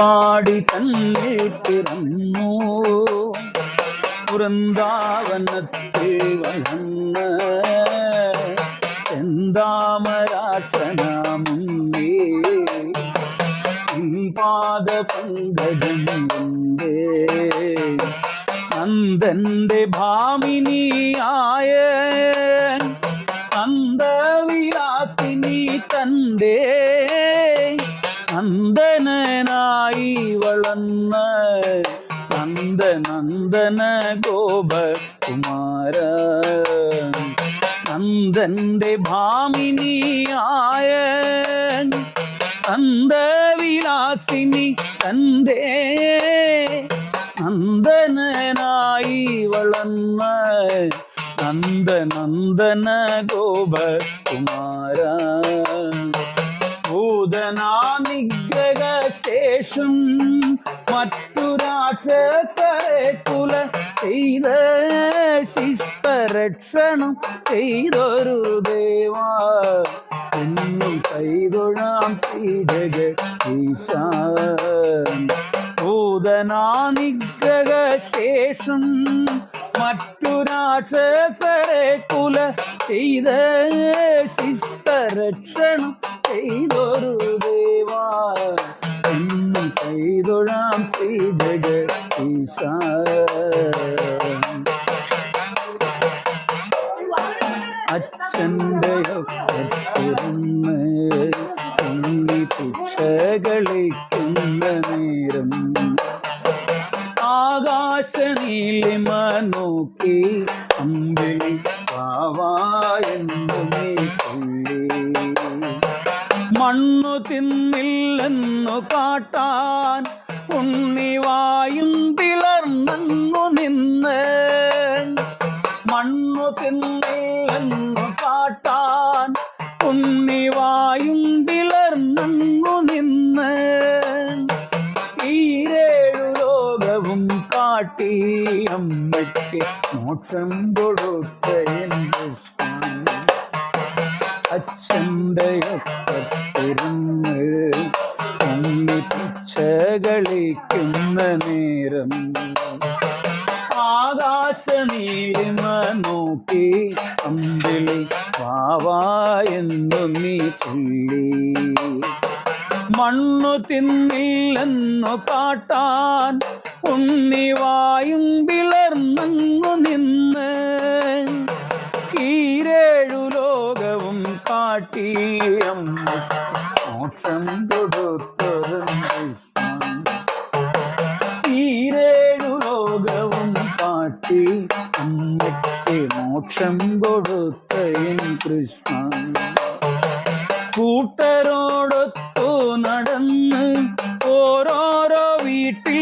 പാടി തന്നെ പിറന്നു വൃന്ദാവനത്തിൽ വളർന്ന ചെന്താമരാക്ഷനാമുന്നേ പാദ പങ്കജം കൊണ്ടേ നന്ദന്റെ ഭാമിനിയായ നന്ദവിലാസിനി തന്റെ നന്ദനായി വളർന്ന നന്ദന ഗോപകുമാര നന്ദന്റെ ഭാമിനിയായ നന്ദവിലാസിനി തന്റെ നന്ദനായി വളർന്ന നന്ദന ഗോപകുമാര ഭൂതനാനിഗ്രഹ ശേഷം മറ്റു രാക്ഷസരെ കുല ചെയ്ത ശിഷ്ടരക്ഷണം ചെയ്തൊരു ദേവാ എന്നും കൈതൊഴാം ജഗദീശ ഭൂതനാനിഗ്രഹ ശേഷം മറ്റു രാക്ഷസരെ കുല ചെയ്ത ശിഷ്ടരക്ഷണം ചെയ്തൊരു ദേവാ എന്നും കൈതൊഴാം ജഗദീശ അച്ഛൻ്റെ ഒക്കത്തിരുന്ന് പിച്ചകളിക്കുന്ന നേരം ആകാശനീലിമ നോക്കി അമ്പിളി പാവായെന്നു ചൊല്ലി മണ്ണു തിന്നില്ലെന്നു കാട്ടാൻ ഉണ്ണിവായും പിളർന്നു നിന്ന് മണ്ണു തിന്നില്ലെന്നു കാട്ടാൻ ഉണ്ണിവായും പിളർന്നു നിന്ന് ഈരേഴു ലോകവും കാട്ടി അമ്മയ്ക്ക് മോക്ഷം കൊടുത്ത അച്ഛൻ്റെ ഒക്കത്തിരുന്ന് പിച്ചകളിക്കുന്ന നേരം ആകാശനീലിമ നോക്കി അമ്പിളി വാവായെന്നു നീ ചൊല്ലി മണ്ണു തിന്നില്ലെന്നു കാട്ടാൻ ഉണ്ണിവായും പിളർന്നു നിന്ന് ഈരേഴു ലോകവും കാട്ടി മോക്ഷം കൊടുത്തൊരു ഈരേഴു ലോകവും കാട്ടി അമ്മയ്ക്ക് മോക്ഷം കൊടുത്ത കൃഷ്ണ കൂട്ടരോടൊത്തു നടന്ന് ഓരോരോ വീട്ടിൽ